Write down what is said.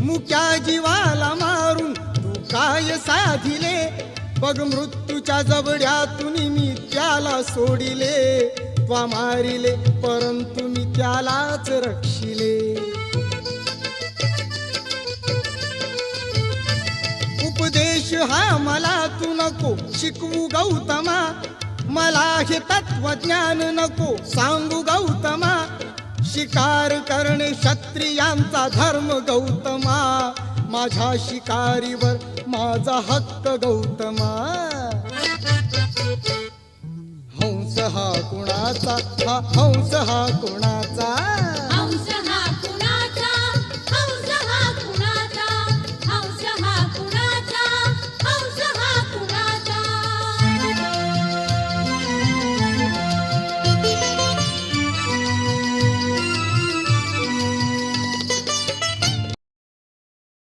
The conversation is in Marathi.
मुक्या जीवाला मारून तू काय साधिले, बघ मृत्यूच्या जबड्यातून मी त्याला सोडिले, त्वा मारिले परंतु मी त्यालाच रक्षिले. उपदेश हा मला तू नको शिकवू गौतमा, मला हे तत्वज्ञान नको सांगू गौतमा, शिकार करणे क्षत्रियांचा धर्म गौतमा, माझ्या शिकारीवर माझा हक्क गौतमा. हंस हा कुणाचा, हा हंस हा कुणाचा.